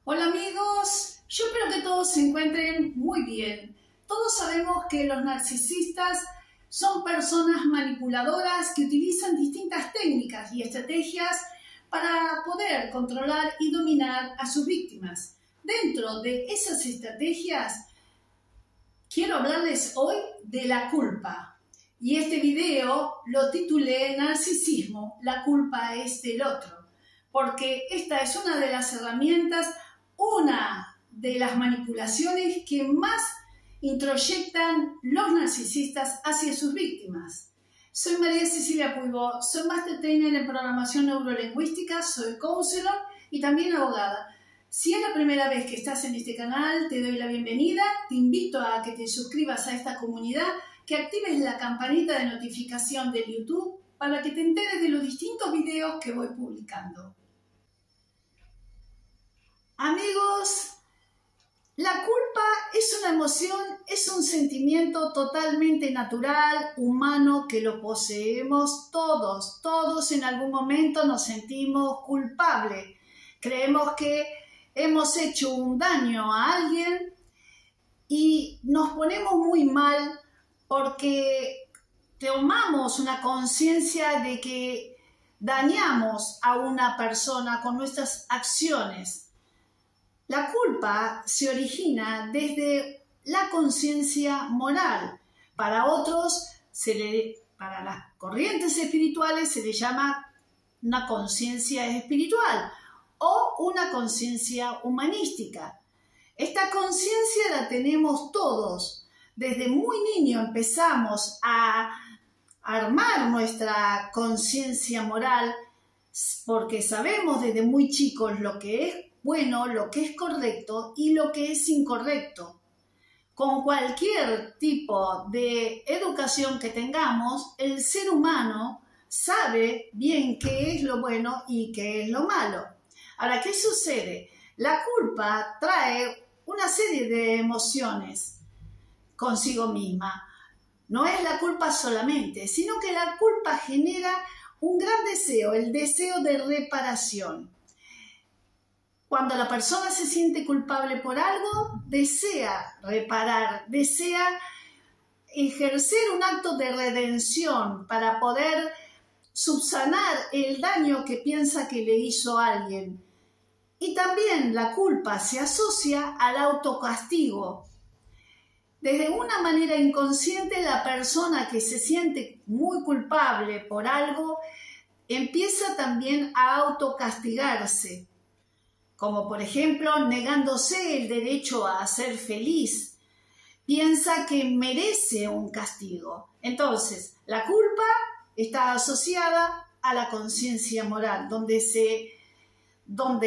Hola amigos, yo espero que todos se encuentren muy bien. Todos sabemos que los narcisistas son personas manipuladoras que utilizan distintas técnicas y estrategias para poder controlar y dominar a sus víctimas. Dentro de esas estrategias, quiero hablarles hoy de la culpa. Y este video lo titulé Narcisismo, la culpa es del otro, porque esta es una de las herramientas, una de las manipulaciones que más introyectan los narcisistas hacia sus víctimas. Soy María Cecilia Puibó, soy Master Trainer en Programación Neurolingüística, soy counselor y también abogada. Si es la primera vez que estás en este canal, te doy la bienvenida, te invito a que te suscribas a esta comunidad, que actives la campanita de notificación de YouTube para que te enteres de los distintos videos que voy publicando. Amigos, la culpa es una emoción, es un sentimiento totalmente natural, humano, que lo poseemos todos. Todos en algún momento nos sentimos culpables. Creemos que hemos hecho un daño a alguien y nos ponemos muy mal porque tomamos una conciencia de que dañamos a una persona con nuestras acciones. La culpa se origina desde la conciencia moral. Para otros, para las corrientes espirituales, se le llama una conciencia espiritual o una conciencia humanística. Esta conciencia la tenemos todos. Desde muy niño empezamos a armar nuestra conciencia moral porque sabemos desde muy chicos lo que es bueno, lo que es correcto y lo que es incorrecto. Con cualquier tipo de educación que tengamos, el ser humano sabe bien qué es lo bueno y qué es lo malo. Ahora, ¿qué sucede? La culpa trae una serie de emociones consigo misma. No es la culpa solamente, sino que la culpa genera un gran deseo, el deseo de reparación. Cuando la persona se siente culpable por algo, desea reparar, desea ejercer un acto de redención para poder subsanar el daño que piensa que le hizo a alguien. Y también la culpa se asocia al autocastigo. Desde una manera inconsciente, la persona que se siente muy culpable por algo empieza también a autocastigarse, como por ejemplo negándose el derecho a ser feliz. Piensa que merece un castigo. Entonces, la culpa está asociada a la conciencia moral, donde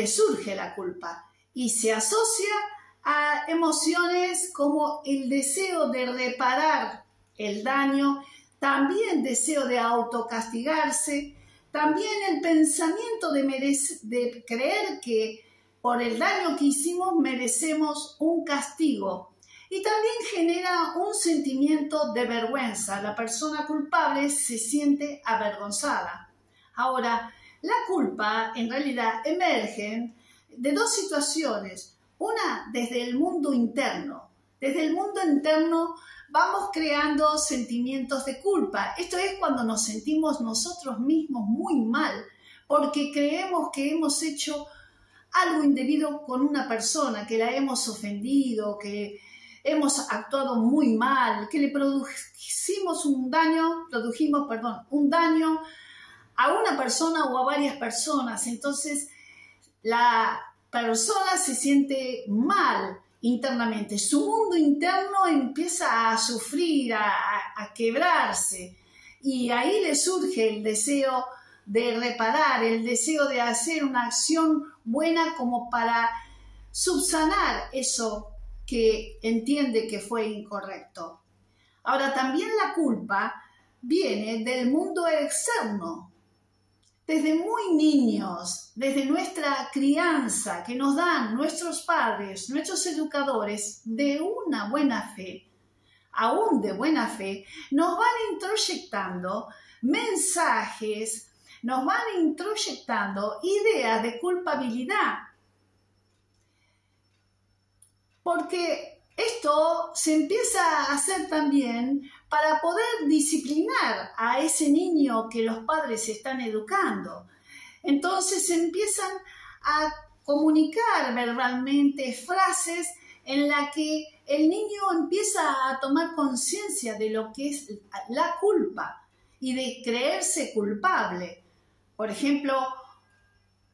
surge la culpa, y se asocia a emociones como el deseo de reparar el daño, también deseo de autocastigarse, también el pensamiento de creer que por el daño que hicimos merecemos un castigo. Y también genera un sentimiento de vergüenza. La persona culpable se siente avergonzada. Ahora, la culpa en realidad emerge de dos situaciones. Una desde el mundo interno. Desde el mundo interno vamos creando sentimientos de culpa. Esto es cuando nos sentimos nosotros mismos muy mal, porque creemos que hemos hecho algo indebido con una persona, que la hemos ofendido, que hemos actuado muy mal, que le produjimos un daño a una persona o a varias personas. Entonces, la persona se siente mal internamente. Su mundo interno empieza a sufrir, a quebrarse. Y ahí le surge el deseo de reparar, el deseo de hacer una acción buena como para subsanar eso que entiende que fue incorrecto. Ahora, también la culpa viene del mundo externo. Desde muy niños, desde nuestra crianza que nos dan nuestros padres, nuestros educadores, de una buena fe, aún de buena fe, nos van introyectando mensajes, nos van introyectando ideas de culpabilidad. porque esto se empieza a hacer también para poder disciplinar a ese niño que los padres están educando. Entonces se empiezan a comunicar verbalmente frases en las que el niño empieza a tomar conciencia de lo que es la culpa y de creerse culpable. Por ejemplo,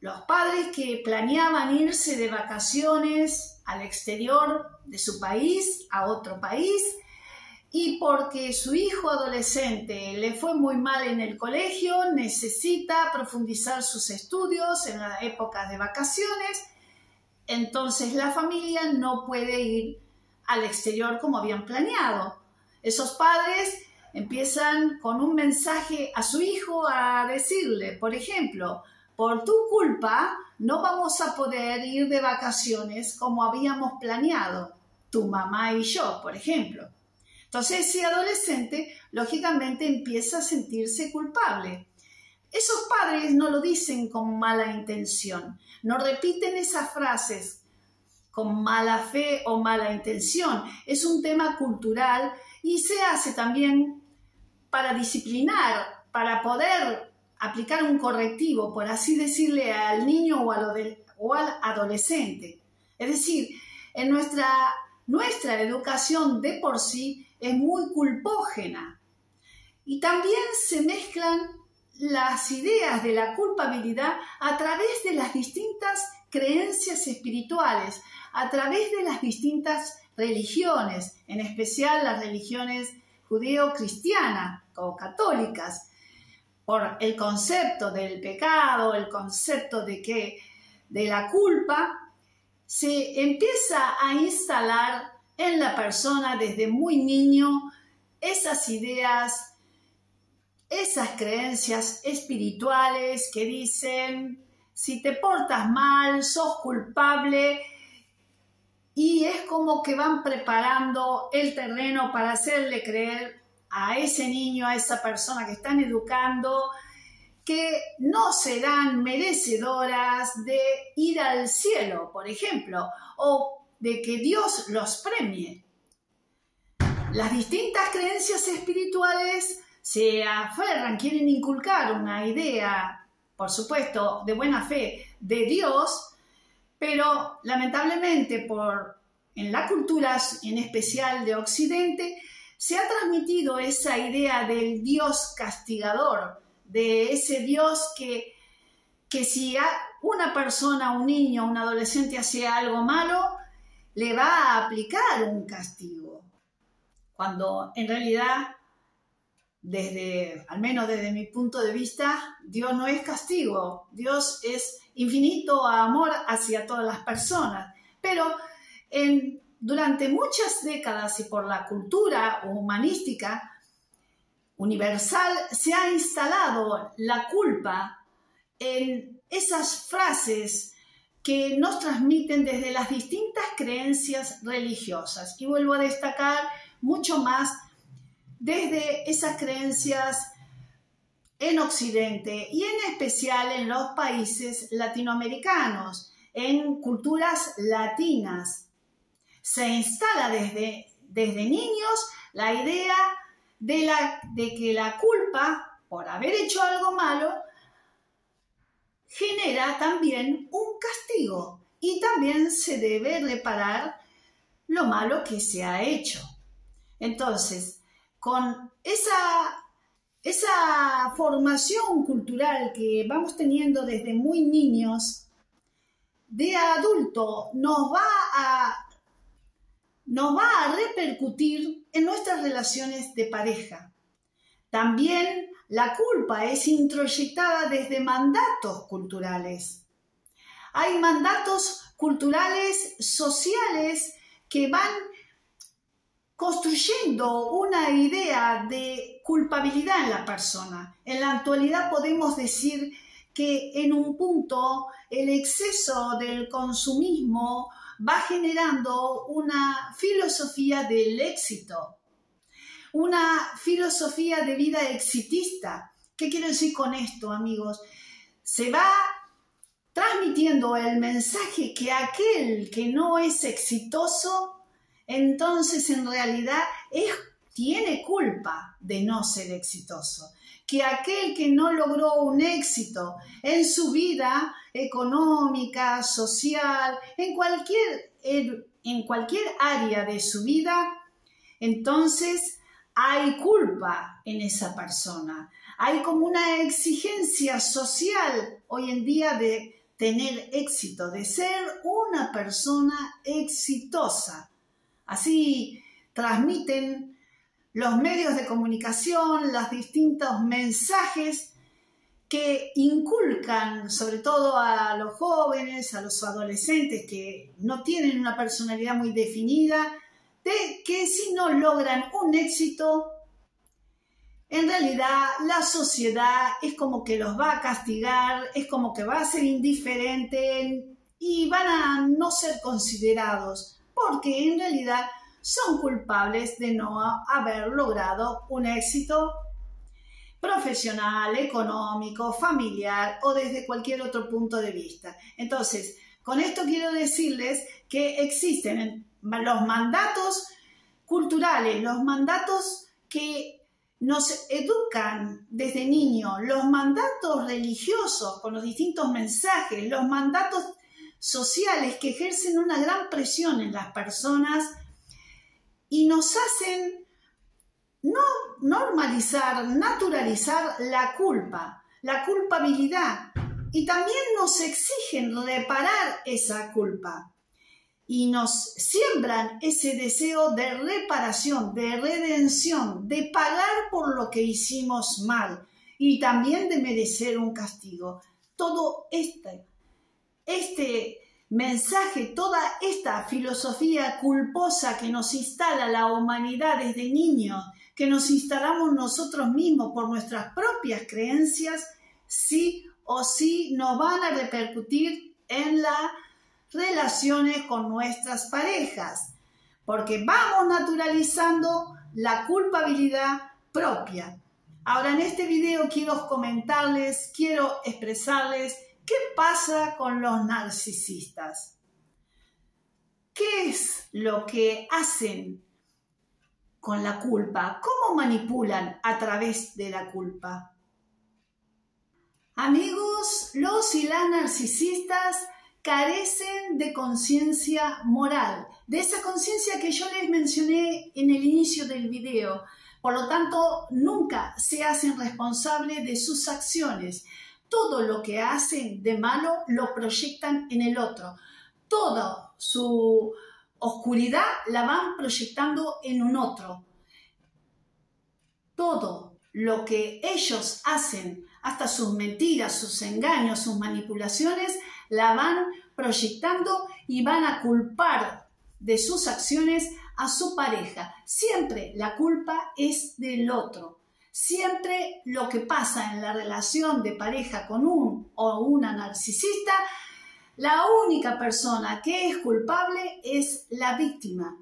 los padres que planeaban irse de vacaciones al exterior de su país, a otro país, y porque su hijo adolescente le fue muy mal en el colegio, necesita profundizar sus estudios en las épocas de vacaciones, entonces la familia no puede ir al exterior como habían planeado. Esos padres empiezan con un mensaje a su hijo a decirle, por ejemplo, por tu culpa no vamos a poder ir de vacaciones como habíamos planeado, tu mamá y yo, por ejemplo. Entonces ese adolescente, lógicamente, empieza a sentirse culpable. Esos padres no lo dicen con mala intención, no repiten esas frases con mala fe o mala intención. Es un tema cultural y se hace también para disciplinar, para poder aplicar un correctivo, por así decirle, al niño o al adolescente. Es decir, en nuestra educación de por sí es muy culpógena. Y también se mezclan las ideas de la culpabilidad a través de las distintas creencias espirituales, a través de las distintas religiones, en especial las religiones judeo-cristianas o católicas, por el concepto del pecado, el concepto de la culpa, se empieza a instalar en la persona desde muy niño esas ideas, esas creencias espirituales que dicen, si te portas mal, sos culpable, y es como que van preparando el terreno para hacerle creer a ese niño, a esa persona que están educando, que no serán merecedoras de ir al cielo, por ejemplo, o de que Dios los premie. Las distintas creencias espirituales se aferran, quieren inculcar una idea, por supuesto, de buena fe de Dios, pero lamentablemente en la cultura, en especial de Occidente, se ha transmitido esa idea del Dios castigador, de ese Dios que si una persona, un niño, un adolescente hace algo malo, le va a aplicar un castigo. Cuando en realidad, al menos desde mi punto de vista, Dios no es castigo. Dios es infinito amor hacia todas las personas. Pero durante muchas décadas y por la cultura humanística universal se ha instalado la culpa en esas frases que nos transmiten desde las distintas creencias religiosas. Y vuelvo a destacar mucho más desde esas creencias en Occidente y en especial en los países latinoamericanos, en culturas latinas. Se instala desde niños la idea de que la culpa por haber hecho algo malo genera también un castigo y también se debe reparar lo malo que se ha hecho. Entonces, con esa formación cultural que vamos teniendo desde muy niños, de adulto nos va a repercutir en nuestras relaciones de pareja. También la culpa es introyectada desde mandatos culturales. Hay mandatos culturales, sociales, que van construyendo una idea de culpabilidad en la persona. En la actualidad podemos decir que en un punto el exceso del consumismo va generando una filosofía del éxito, una filosofía de vida exitista. ¿Qué quiero decir con esto, amigos? Se va transmitiendo el mensaje que aquel que no es exitoso, entonces en realidad tiene culpa de no ser exitoso. Que aquel que no logró un éxito en su vida económica, social, en cualquier área de su vida, entonces hay culpa en esa persona. Hay como una exigencia social hoy en día de tener éxito, de ser una persona exitosa. Así transmiten los medios de comunicación, los distintos mensajes que inculcan sobre todo a los jóvenes, a los adolescentes que no tienen una personalidad muy definida, de que si no logran un éxito, en realidad la sociedad es como que los va a castigar, es como que va a ser indiferente y van a no ser considerados, porque en realidad son culpables de no haber logrado un éxito profesional, económico, familiar o desde cualquier otro punto de vista. Entonces, con esto quiero decirles que existen los mandatos culturales, los mandatos que nos educan desde niños, los mandatos religiosos con los distintos mensajes, los mandatos sociales que ejercen una gran presión en las personas y nos hacen no normalizar, naturalizar la culpa, la culpabilidad, y también nos exigen reparar esa culpa y nos siembran ese deseo de reparación, de redención, de pagar por lo que hicimos mal y también de merecer un castigo. Todo este mensaje, toda esta filosofía culposa que nos instala la humanidad desde niños, que nos instalamos nosotros mismos por nuestras propias creencias, sí o sí nos van a repercutir en las relaciones con nuestras parejas, porque vamos naturalizando la culpabilidad propia. Ahora en este video quiero comentarles, quiero expresarles qué pasa con los narcisistas. ¿Qué es lo que hacen con la culpa? ¿Cómo manipulan a través de la culpa? Amigos, los y las narcisistas carecen de conciencia moral, de esa conciencia que yo les mencioné en el inicio del video. Por lo tanto, nunca se hacen responsables de sus acciones. Todo lo que hacen de malo lo proyectan en el otro. Toda su oscuridad la van proyectando en un otro. Todo lo que ellos hacen, hasta sus mentiras, sus engaños, sus manipulaciones, la van proyectando y van a culpar de sus acciones a su pareja. Siempre la culpa es del otro. Siempre lo que pasa en la relación de pareja con un o una narcisista, la única persona que es culpable es la víctima.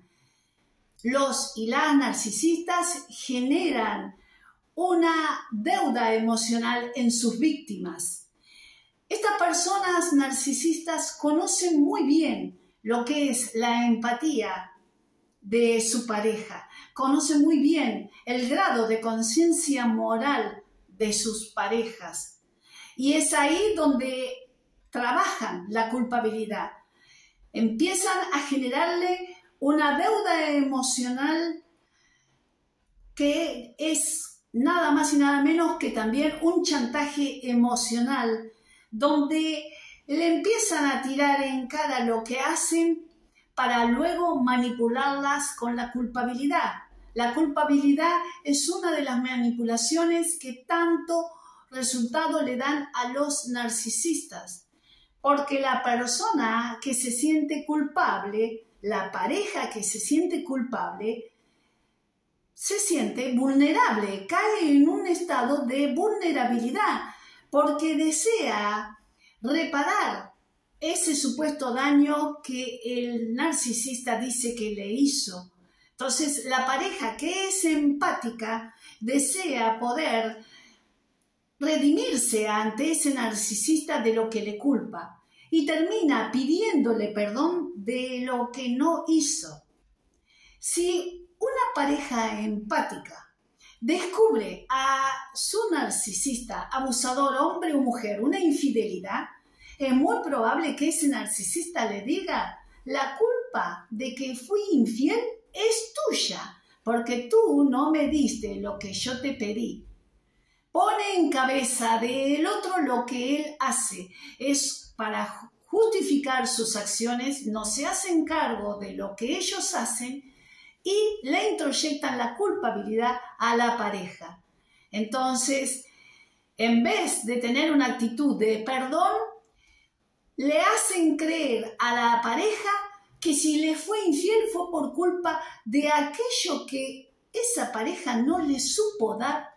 Los y las narcisistas generan una deuda emocional en sus víctimas. Estas personas narcisistas conocen muy bien lo que es la empatía de su pareja, conocen muy bien el grado de conciencia moral de sus parejas y es ahí donde trabajan la culpabilidad. Empiezan a generarle una deuda emocional que es nada más y nada menos que también un chantaje emocional, donde le empiezan a tirar en cara lo que hacen para luego manipularlas con la culpabilidad. La culpabilidad es una de las manipulaciones que tanto resultado le dan a los narcisistas, porque la persona que se siente culpable, la pareja que se siente culpable, se siente vulnerable, cae en un estado de vulnerabilidad, porque desea reparar ese supuesto daño que el narcisista dice que le hizo. Entonces, la pareja que es empática desea poder redimirse ante ese narcisista de lo que le culpa. y termina pidiéndole perdón de lo que no hizo. Si una pareja empática descubre a su narcisista, abusador, hombre o mujer, una infidelidad, es muy probable que ese narcisista le diga: la culpa de que fui infiel es tuya, porque tú no me diste lo que yo te pedí. Pone en cabeza del otro lo que él hace. Es para justificar sus acciones, no se hacen cargo de lo que ellos hacen y le introyectan la culpabilidad a la pareja. Entonces, en vez de tener una actitud de perdón, le hacen creer a la pareja que si le fue infiel fue por culpa de aquello que esa pareja no le supo dar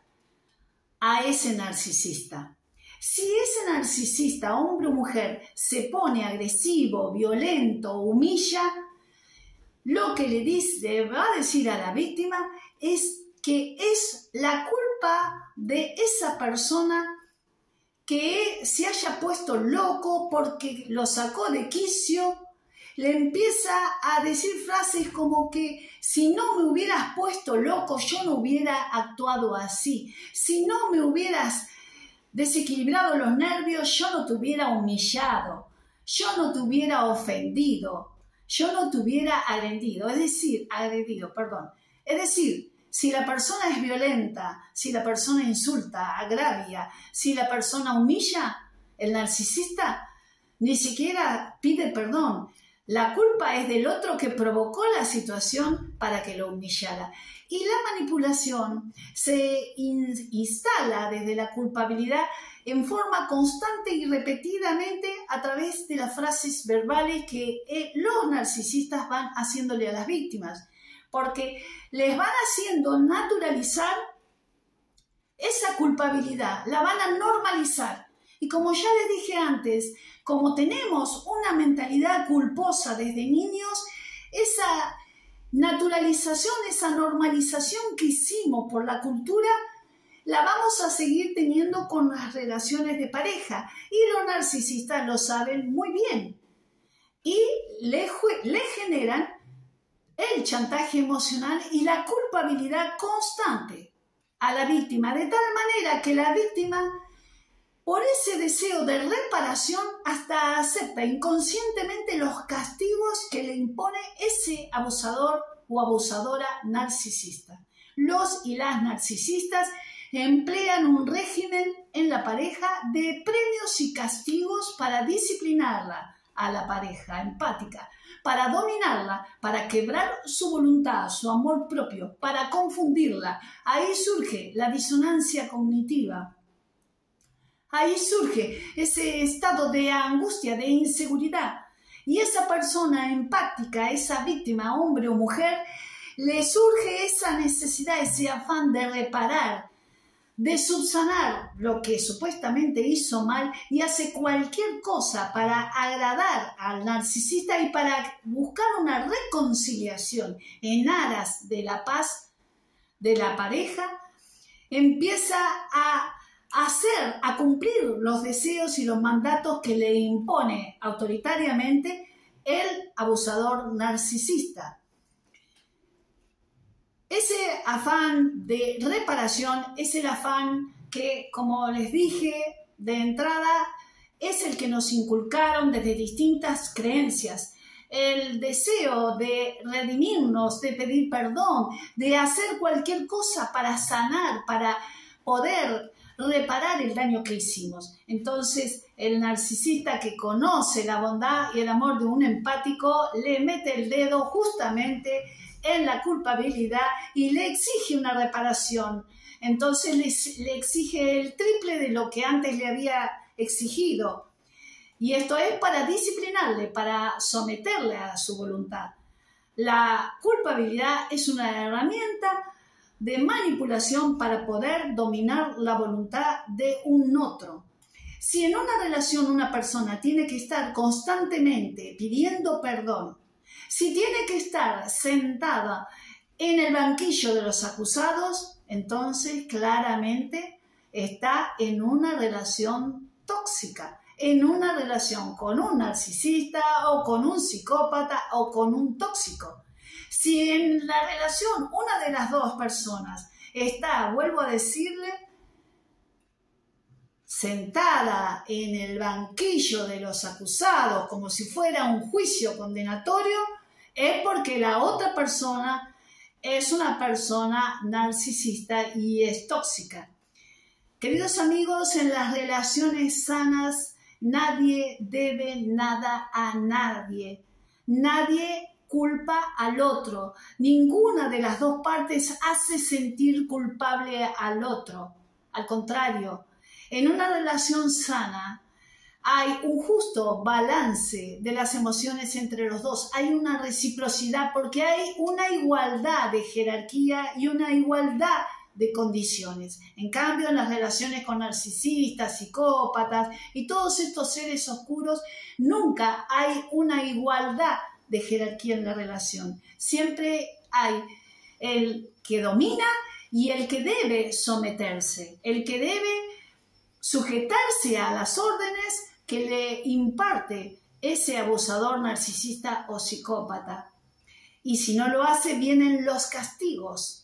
a ese narcisista. Si ese narcisista, hombre o mujer, se pone agresivo, violento, humilla, lo que le va a decir a la víctima es que es la culpa de esa persona que se haya puesto loco porque lo sacó de quicio. Le empieza a decir frases como que si no me hubieras puesto loco, yo no hubiera actuado así. Si no me hubieras desequilibrado los nervios, yo no te hubiera humillado, yo no te hubiera ofendido, yo no te hubiera agredido. Es decir, si la persona es violenta, si la persona insulta, agravia, si la persona humilla, el narcisista ni siquiera pide perdón. La culpa es del otro que provocó la situación para que lo humillara. Y la manipulación se instala desde la culpabilidad en forma constante y repetidamente a través de las frases verbales que los narcisistas van haciéndole a las víctimas, porque les van haciendo naturalizar esa culpabilidad, la van a normalizar. Y como ya les dije antes, como tenemos una mentalidad culposa desde niños, esa naturalización, esa normalización que hicimos por la cultura, la vamos a seguir teniendo con las relaciones de pareja. Y los narcisistas lo saben muy bien. Y le generan el chantaje emocional y la culpabilidad constante a la víctima, de tal manera que la víctima, por ese deseo de reparación, hasta acepta inconscientemente los castigos que le impone ese abusador o abusadora narcisista. Los y las narcisistas emplean un régimen en la pareja de premios y castigos para disciplinarla a la pareja empática, para dominarla, para quebrar su voluntad, su amor propio, para confundirla. Ahí surge la disonancia cognitiva. Ahí surge ese estado de angustia, de inseguridad. Y esa persona empática, esa víctima, hombre o mujer, le surge esa necesidad, ese afán de reparar, de subsanar lo que supuestamente hizo mal y hace cualquier cosa para agradar al narcisista y para buscar una reconciliación en aras de la paz de la pareja. Empieza a cumplir los deseos y los mandatos que le impone autoritariamente el abusador narcisista. Ese afán de reparación es el afán que, como les dije de entrada, es el que nos inculcaron desde distintas creencias. El deseo de redimirnos, de pedir perdón, de hacer cualquier cosa para sanar, para poder reparar el daño que hicimos. Entonces, el narcisista que conoce la bondad y el amor de un empático le mete el dedo justamente en la culpabilidad y le exige una reparación. Entonces le exige el triple de lo que antes le había exigido. Y esto es para disciplinarle, para someterle a su voluntad. La culpabilidad es una herramienta de manipulación para poder dominar la voluntad de un otro. Si en una relación una persona tiene que estar constantemente pidiendo perdón, si tiene que estar sentada en el banquillo de los acusados, entonces claramente está en una relación tóxica, en una relación con un narcisista o con un psicópata o con un tóxico. Si en la relación una de las dos personas está, vuelvo a decirle, sentada en el banquillo de los acusados como si fuera un juicio condenatorio, es porque la otra persona es una persona narcisista y es tóxica. Queridos amigos, en las relaciones sanas nadie debe nada a nadie. Nadie culpa al otro. Ninguna de las dos partes hace sentir culpable al otro. Al contrario, en una relación sana hay un justo balance de las emociones entre los dos. Hay una reciprocidad porque hay una igualdad de jerarquía y una igualdad de condiciones. En cambio, en las relaciones con narcisistas, psicópatas y todos estos seres oscuros, nunca hay una igualdad de jerarquía en la relación. Siempre hay el que domina y el que debe someterse, el que debe sujetarse a las órdenes que le imparte ese abusador narcisista o psicópata. Y si no lo hace, vienen los castigos.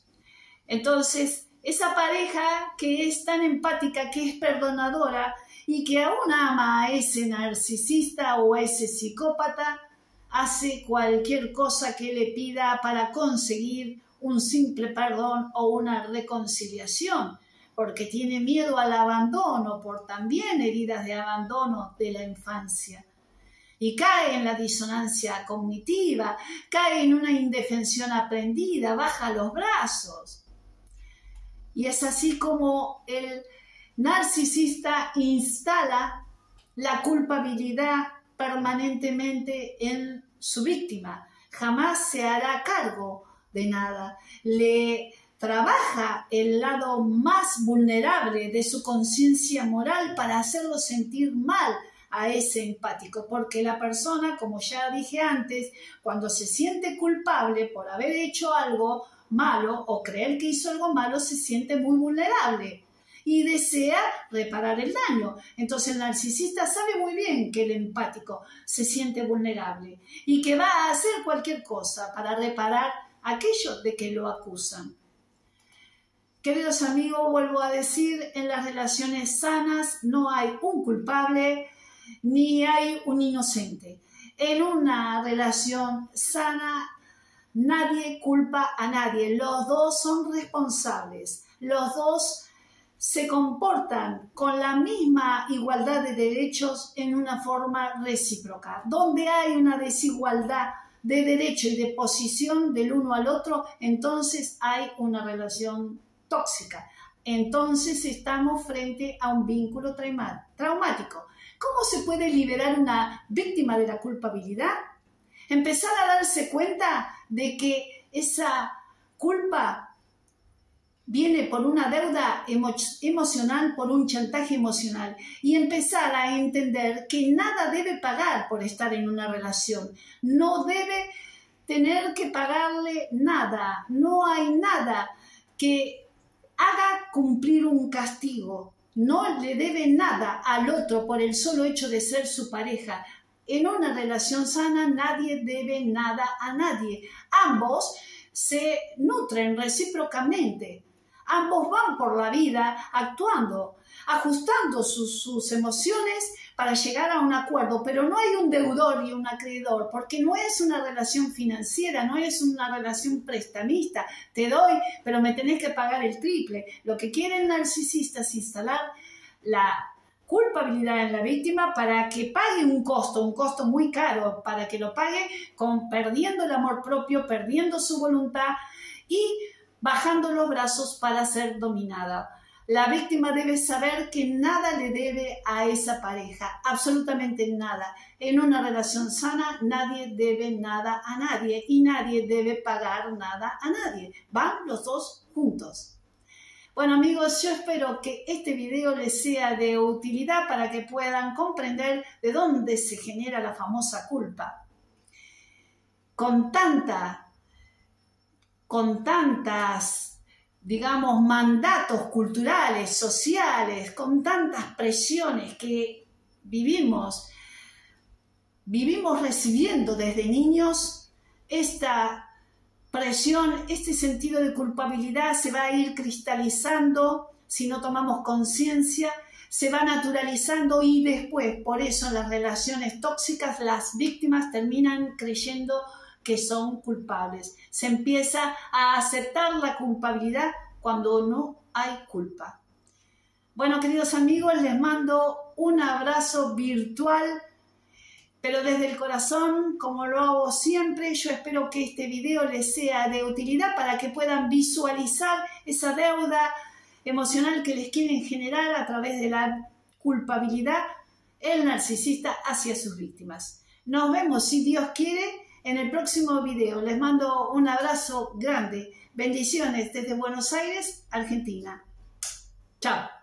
Entonces, esa pareja que es tan empática, que es perdonadora y que aún ama a ese narcisista o a ese psicópata, hace cualquier cosa que le pida para conseguir un simple perdón o una reconciliación, porque tiene miedo al abandono, por también heridas de abandono de la infancia. Y cae en la disonancia cognitiva, cae en una indefensión aprendida, baja los brazos. Y es así como el narcisista instala la culpabilidad permanentemente en su víctima. Jamás se hará cargo de nada. Le trabaja el lado más vulnerable de su conciencia moral para hacerlo sentir mal a ese empático, porque la persona, como ya dije antes, cuando se siente culpable por haber hecho algo malo o creer que hizo algo malo, se siente muy vulnerable y desea reparar el daño. Entonces el narcisista sabe muy bien que el empático se siente vulnerable y que va a hacer cualquier cosa para reparar aquello de que lo acusan. Queridos amigos, vuelvo a decir, en las relaciones sanas no hay un culpable ni hay un inocente. En una relación sana nadie culpa a nadie, los dos son responsables, los dos se comportan con la misma igualdad de derechos en una forma recíproca. Donde hay una desigualdad de derecho y de posición del uno al otro, entonces hay una relación tóxica. Entonces estamos frente a un vínculo traumático. ¿Cómo se puede liberar una víctima de la culpabilidad? Empezar a darse cuenta de que esa culpa viene por una deuda emocional, por un chantaje emocional, y empezar a entender que nada debe pagar por estar en una relación. No debe tener que pagarle nada, no hay nada que haga cumplir un castigo. No le debe nada al otro por el solo hecho de ser su pareja. En una relación sana nadie debe nada a nadie. Ambos se nutren recíprocamente. Ambos van por la vida actuando, ajustando sus emociones para llegar a un acuerdo, pero no hay un deudor y un acreedor, porque no es una relación financiera, no es una relación prestamista. Te doy, pero me tenés que pagar el triple. Lo que quieren narcisistas es instalar la culpabilidad en la víctima para que pague un costo muy caro, para que lo pague perdiendo el amor propio, perdiendo su voluntad y bajando los brazos para ser dominada. La víctima debe saber que nada le debe a esa pareja, absolutamente nada. En una relación sana nadie debe nada a nadie y nadie debe pagar nada a nadie. Van los dos juntos. Bueno amigos, yo espero que este video les sea de utilidad para que puedan comprender de dónde se genera la famosa culpa. Con tantas, digamos, mandatos culturales, sociales, con tantas presiones que vivimos recibiendo desde niños esta presión, este sentido de culpabilidad se va a ir cristalizando si no tomamos conciencia, se va naturalizando y después, por eso en las relaciones tóxicas, las víctimas terminan creyendo que son culpables. Se empieza a aceptar la culpabilidad cuando no hay culpa. Bueno, queridos amigos, les mando un abrazo virtual, pero desde el corazón, como lo hago siempre. Yo espero que este video les sea de utilidad para que puedan visualizar esa deuda emocional que les quieren generar a través de la culpabilidad el narcisista hacia sus víctimas. Nos vemos, si Dios quiere, en el próximo video. Les mando un abrazo grande. Bendiciones desde Buenos Aires, Argentina. Chao.